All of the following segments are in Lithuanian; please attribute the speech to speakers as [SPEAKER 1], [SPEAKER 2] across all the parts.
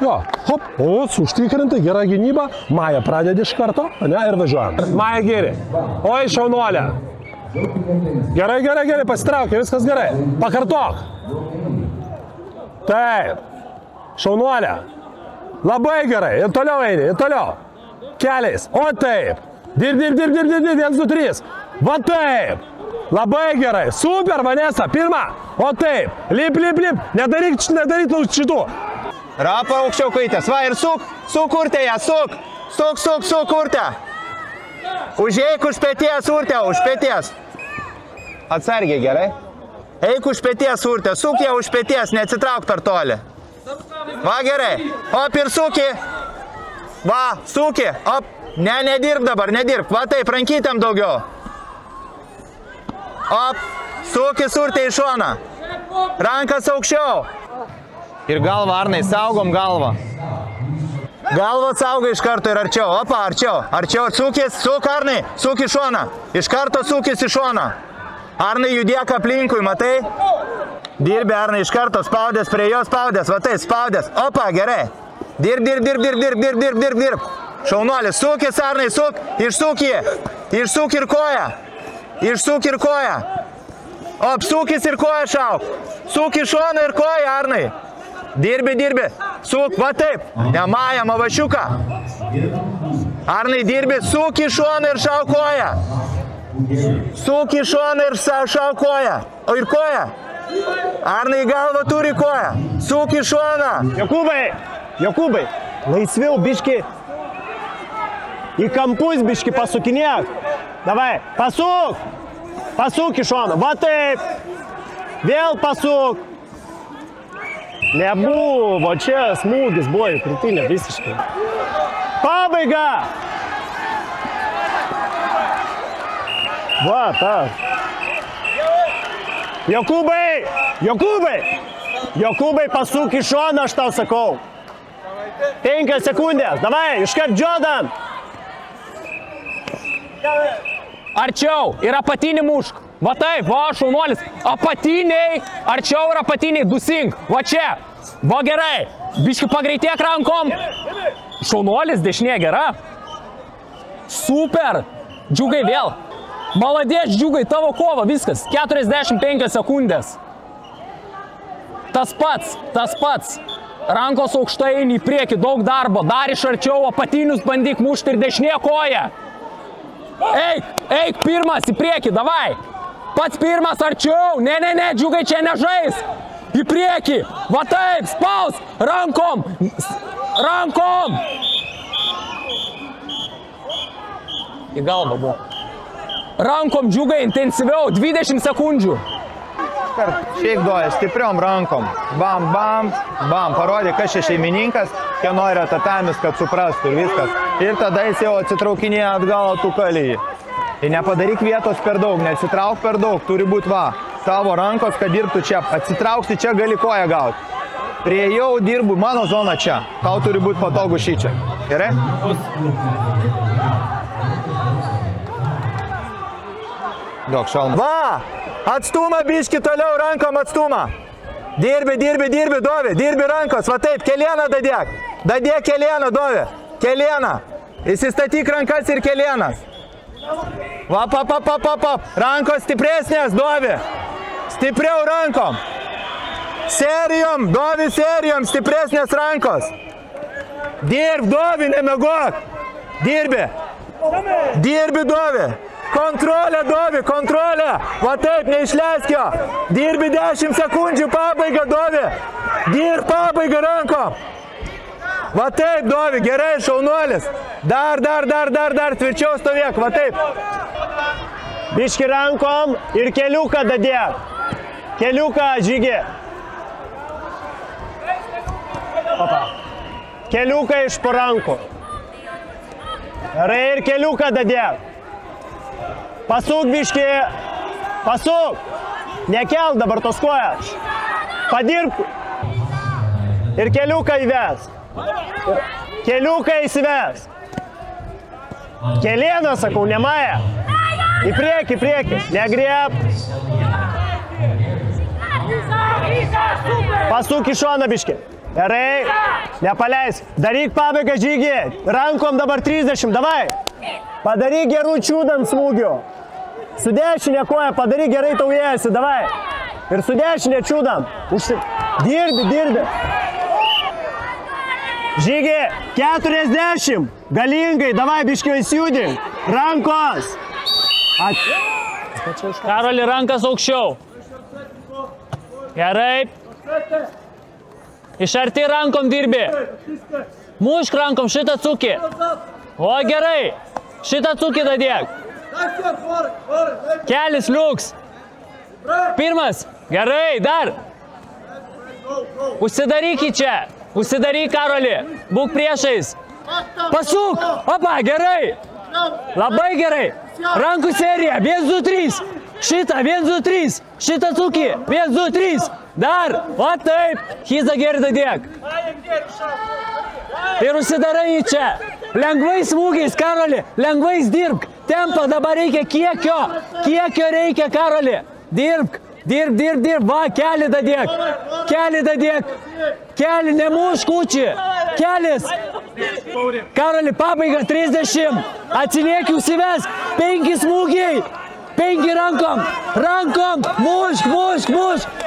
[SPEAKER 1] Jo, hop, užtikrintai, gera gynyba. Maja pradedi iš karto, ne, ir važiuojam. Maja geri. Oi, šaunuolė. Gerai, gerai, gerai, pasitraukė, viskas gerai. Pakartok. Taip. Šaunuolė. Labai gerai, ir toliau eini, ir toliau. Keliais, o taip. Dirb, 1, 2, 3. Va taip. Labai gerai, super, Vanesa, pirma. O taip, lip. Nedaryk šitų.
[SPEAKER 2] Rapa aukščiau kaitės, va ir suk urtę ją, suk urtę. Užeik už peties urtę, už peties. Atsargiai, gerai. Eik už peties urtę, suk ją už peties, neatsitrauk per toli. Va gerai, op ir suki. Va, suki, op. Ne, nedirb dabar, nedirb. Va taip, rankytėm daugiau. Op, suki urtę į šoną. Rankas aukščiau. Ir galvą, Arnai, saugom galvą. Galvą saugai iš karto ir arčiau. Opa, arčiau. Suk, Arnai, suk į šoną. Iš karto sukis į šoną. Arnai, judėk aplinkui, matai? Dirbi, Arnai, iš karto, spaudės prie jo, spaudės. Va tai, spaudės. Opa, gerai. Dirb. Šaunuolis, sukis, Arnai, suk. Išsuk jį. Išsuk ir koją. Op, sukis ir koją šauk. Suk į šoną ir koją, Arnai. Dirbi. Suk, va taip. Nemaja, mavašiuką. Arnai, dirbi, suk į šoną ir šauk koją. Suk į šoną ir šauk koją. O ir koją. Arnai, galva turi koją. Suk į šoną.
[SPEAKER 3] Jokūbai, laisviau biški. Į kampus biški pasukinėk. Davai, pasuk į šoną. Va taip. Vėl pasuk. Nebuvo, čia smūgis buvo į krūtinę visiškai. Pabaiga! Va, ta. Jokūbai, pasuk į šoną, aš tau sakau. 5 sekundės, davai, iškart Jordan.
[SPEAKER 4] Arčiau ir apatinį mušk. Va taip, va, šaunuolis. Apatiniai, arčiau ir apatiniai, dusink. Va čia. Va gerai. Biški pagreitėk rankom. Šaunuolis, dešinė gera. Super. Džiugai vėl. Maladės, Džiugai, tavo kova, viskas. 45 sekundės. Tas pats. Rankos aukštai eini į priekį, daug darbo. Dar iš arčiau, apatinius bandyk mušti ir dešinė koja. Eik pirmas į priekį, davai. Pats pirmas arčiau. Ne, Džiugai čia nežais. Į priekį. Va taip, spaus. Rankom. Į galvą buvo. Rankom, Džiugai, intensyviau. 20 sekundžių.
[SPEAKER 2] Šiek duoja stipriom rankom. Bam. Parodė, kas čia šeimininkas, kieno yra tatamis, kad suprastų ir viskas. Ir tada jis jau atsitraukinėja atgal tų kalyjį. Ir nepadaryk vietos per daug, neatsitrauk per daug, turi būti va. Tavo rankos, kad dirbtų čia. Atsitraukti čia, gali koją gauti. Priejau, dirbu, mano zona čia. Tau turi būti patogu šį čia. Gerai? Daug šalma. Va! Atstumą biški toliau, rankom atstumą. Dirbi, Dovi. Dirbi rankos, va taip, kelieną dadėk. Dadėk kelieną, Dovi. Kelieną. Įsistatyk rankas ir kelienas. Va, pap. Rankos stipresnės, Dovi. Stipriau rankom. Serijom, Dovi, stipresnės rankos. Dirb, Dovi, nemegok. Dirbi, Dovi. Kontrolė, Dovi, kontrolė. Va taip, neišleisk jo. Dirbi 10 sekundžių, pabaiga, Dovi. Dirb pabaiga rankom. Va taip, Dovi, gerai, šaunuolis. Dar, tvirčiau stovėk, va taip.
[SPEAKER 3] Biški rankom ir keliuką dadėk. Keliuką, Žygi. Keliuką iš po rankų. Gerai, ir keliuką dadėk. Pasuk, biški. Pasuk. Nekelk dabar tos kojas. Padirb. Ir keliuką įves. Keliuką įsives. Kelieną, sakau, nemaja. Į priekį. Negrieb. Pasuk į šoną, biški. Gerai, nepaleis. Daryk pabaigą žygį. Rankom dabar 30, davai. Padaryk gerų čiūdant smūgių. Su dešinė koja padaryk gerai taujėjasi, davai. Ir su dešinė čiūdant. Dirbi. Žygį, 40. Galingai, davai, biškiu įsijudink. Rankos.
[SPEAKER 4] Karoli, rankas aukščiau. Gerai. Iš arti rankom dirbi. Mušk rankom šitą cukį. O, gerai. Šitą cukį dadėk. Kelis liuks. Pirmas. Gerai, dar. Užsidaryk į čia. Užsidaryk, Karoli. Būk priešais. Pasuk. Opa, gerai. Labai gerai. Rankų serija. 1, 2, 3. Šitą, 1, 2, 3. Šitą cukį. 1, 2, 3. Dar. O taip. Hizą geri dadėk. Ir užsidarai į čia. Lengvais smūgiais, Karoli. Lengvais dirbk. Tempo dabar reikia kiekio. Kiekio reikia, Karoli. Dirbk. Dirb. Va, kelį dadėk. Kelį dadėk. Kelį, nemušk kučį. Kelis. Karoli, pabaiga 30. Atsilieki, užsivesk. 5 smūgiai. 5 rankom. Rankom. Mušk.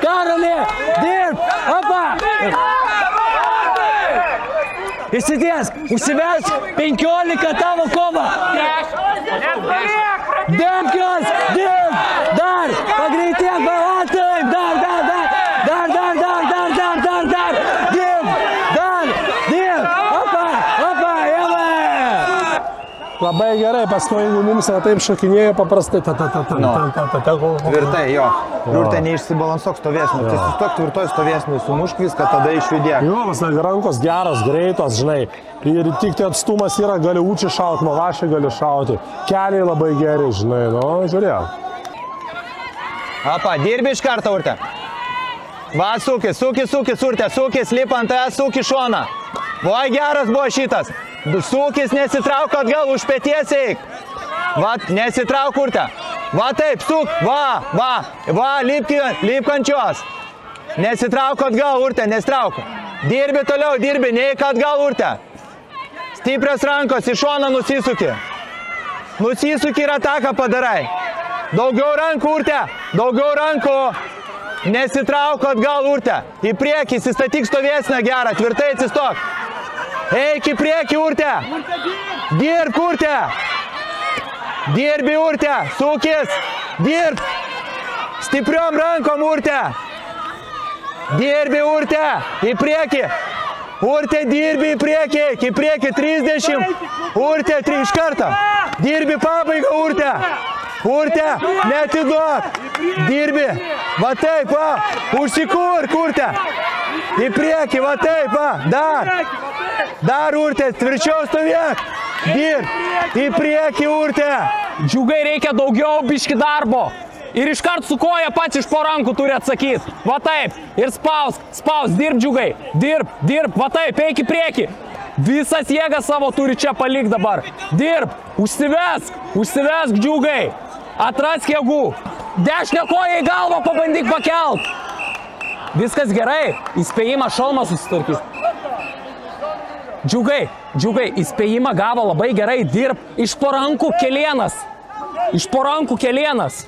[SPEAKER 4] Karoli, dirb. Opa. Įsitiesk. Užsivesk. 15 tavo kova. Dėmkios. Dirb. Dar. Pagreitėk. O taip. Dar. Dirb. Opa.
[SPEAKER 1] Labai gerai, paskui jeigu mums taip šokinėjo paprastai.
[SPEAKER 2] Tvirtai, jo. Urte neišsibalansuok stovėsnį. Tai sustok tvirtoj stovėsnį, sumušk viską, tada išjudėk.
[SPEAKER 1] Jo, rankos geros, greitos, žinai. Ir tik tai atstumas yra, gali učiai šauti, mavašį gali šauti. Keliai labai geri, žinai, nu, žiūrėjau.
[SPEAKER 2] Apa, dirbi iš karto, Urte. Va, sukis, Urte, sukis, lip ant sukis šoną. Va, geras buvo šitas. Sukis, nesitrauk atgal, už peties eik. Va, nesitrauk, Urte. Va, taip, suk, va, lipk ant jos. Nesitrauk atgal, Urte, nesitrauk. Dirbi toliau, neik atgal, Urte. Stiprios rankos, į šoną nusisuki. Nusisuki ir ataką padarai. Daugiau rankų, Urte, daugiau rankų. Nesitrauk atgal, Urte. Į priekį, įsistatyk stovėsnę gerą, tvirtai atsistok. Eik į priekį, Urte. Dirb, Urte. Dirbi, Urte. Sukis. Dirb. Stipriom rankom, Urte. Dirbi, Urte. Į priekį. Urte, dirbi į priekį. Į priekį 30. Urte, 3 iš karto. Dirbi pabaigą, Urte. Urte, netiduok. Dirbi. Va taip, va. Užsikurk, Urte. Į priekį, va taip, va. Dar, Urte, tvirčiau stovėk. Dirb. Į priekį, Urte.
[SPEAKER 4] Džiugai, reikia daugiau biški darbo. Ir iškart su koja pats iš po rankų turi atsakyti. Va taip. Ir spausk. Dirb, Džiugai. Dirb. Va taip, eik į priekį. Visas jėgas savo turi čia palik dabar. Dirb. Užsivesk, Džiugai. Atrask jėgų. Dešinę koją į galvą pabandyk pakelt. Viskas gerai. Įspėjimą šalmą susitvarkys. Džiugai, įspėjimą gavo labai gerai. Dirb. Iš po rankų kelienas.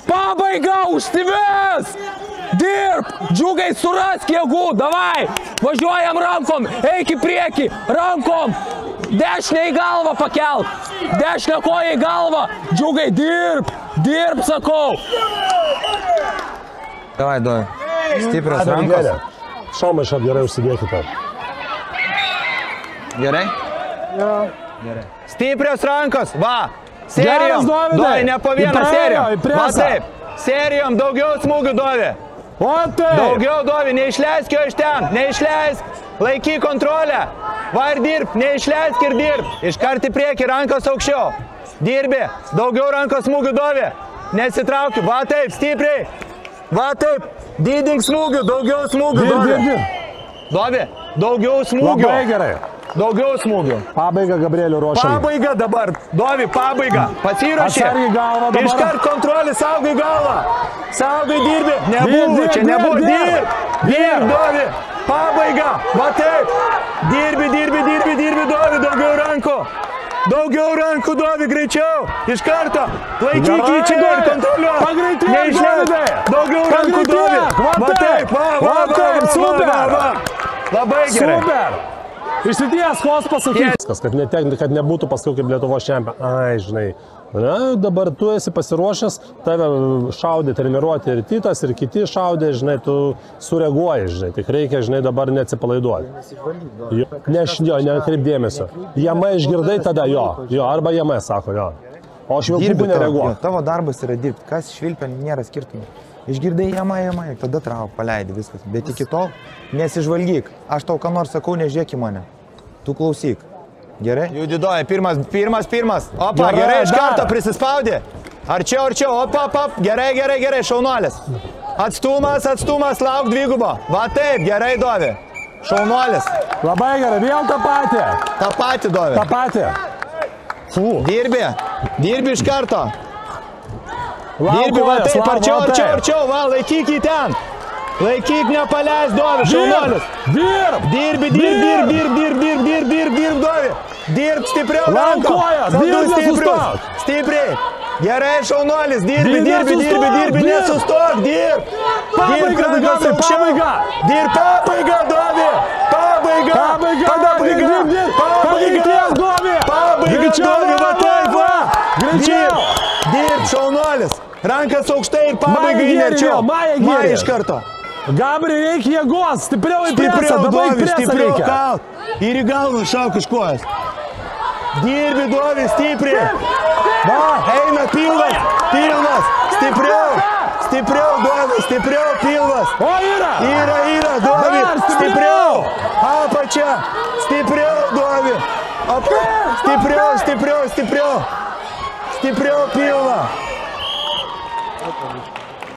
[SPEAKER 4] Pabaiga, užsivesk. Dirb. Džiugai, surask jėgų. Davai. Važiuojam rankom. Eik į priekį. Rankom. Dešinę į galvą pakelk. Dešinę koją į galvą. Džiugai, dirb, sakau.
[SPEAKER 2] Davai. Stiprios rankos.
[SPEAKER 1] Šalmą iš gerai užsidėkite.
[SPEAKER 2] Gerai?
[SPEAKER 1] Jo.
[SPEAKER 2] Gerai. Stiprios rankos, va. Serijom.
[SPEAKER 1] Dovydai.
[SPEAKER 2] Ne po vieną serijom. Va taip. Serijom daugiau smūgių duovi.
[SPEAKER 1] O taip.
[SPEAKER 2] Daugiau duovi. Neišleisk jo iš ten. Neišleisk. Laikyk kontrolę. Va ir dirb. Neišleisk ir dirb. Iškart į priekį. Rankos aukščiau. Dirbi. Daugiau rankos smūgių duovi. Nesitrauki. Va taip. Stipriai. Va taip. Didink smūgių. Daugiau smūgių duovi. Duovi. Daugiau smūgių.
[SPEAKER 1] Labai gerai.
[SPEAKER 2] Daugiau smūgių.
[SPEAKER 1] Pabaiga, Gabrieliu, ruošiam.
[SPEAKER 2] Pabaiga dabar. Dovi, pabaiga. Pasiruošė.
[SPEAKER 1] Atsargiai galvą dabar.
[SPEAKER 2] Iškart kontrolį, saugai galvą. Saugai dirbi. Nebūk čia, nebūk. Dirb, Dovi. Pabaiga. Va taip. Dirbi, Dovi, daugiau rankų. Daugiau rankų, Dovi, greičiau. Iš karto. Laikyk jį čia ir kontroliuok.
[SPEAKER 1] Pagreityk,
[SPEAKER 2] Neišleidai. Daugiau rankų, Dovi. Va taip. Va. Labai gerai.
[SPEAKER 1] Super. Išsities, kos pasakys. Kad nebūtų paskui kaip Lietuvos čempionė. Ai, žinai. Na, dabar tu esi pasiruošęs, tave šaudė treniruoti ir Titas, ir kiti šaudė, žinai, tu sureaguoji, žinai, tik reikia, žinai, dabar neatsipalaiduoti. Nekreip dėmesio. Jame išgirdai tada jo, arba jame sako jo. O švilpukų nereaguoja.
[SPEAKER 5] Tavo darbas yra dirbti, kas švilpia nėra skirtumų. Išgirdai jama, tada trauk, paleidi viskas. Bet iki tol nesižvalgyk. Aš tau ką nors sakau, nežiūrėk į mane. Tu klausyk. Gerai?
[SPEAKER 2] Judidoja, pirmas. Opa, gerai, iš karto prisispaudė. Arčiau, opa. Gerai, šaunuolis. Atstumas, lauk dvigubo. Va taip, gerai, Dovi. Šaunuolis.
[SPEAKER 1] Labai gerai, vėl tą patį.
[SPEAKER 2] Ta pati, Dovi.
[SPEAKER 1] tą patį.
[SPEAKER 2] Dirbi iš karto. Dirbi, va taip, arčiau, va, laikyk į ten. Laikyk, nepaleis, Dovi, šaunuolis. Dirbi, Dovi. Dirb stipriau rankom. Stipriai. Gerai, šaunuolis, dirbi, nesustok, dirb. Dirb, rankas aukščiau. Dirb, pabaiga, Dovi. Pabaiga, Dovi, va taip, va. Dirb, šaunuolis. Rankas aukštai ir pabaiga įnerčiau. Maja iš karto.
[SPEAKER 1] Gabri, reikia jėgos, stipriau į presą, dabar į presą reikia.
[SPEAKER 2] Kalt. Ir į galvą šauk iš kojas. Dirbi, Dovi, stipriai. Va, eina pilvas. Stipriau, Dovi, stipriau, pilvas.
[SPEAKER 1] O, yra,
[SPEAKER 2] Dovi, stipriau. Apačia, stipriau, Dovi. Stipriau pilvą.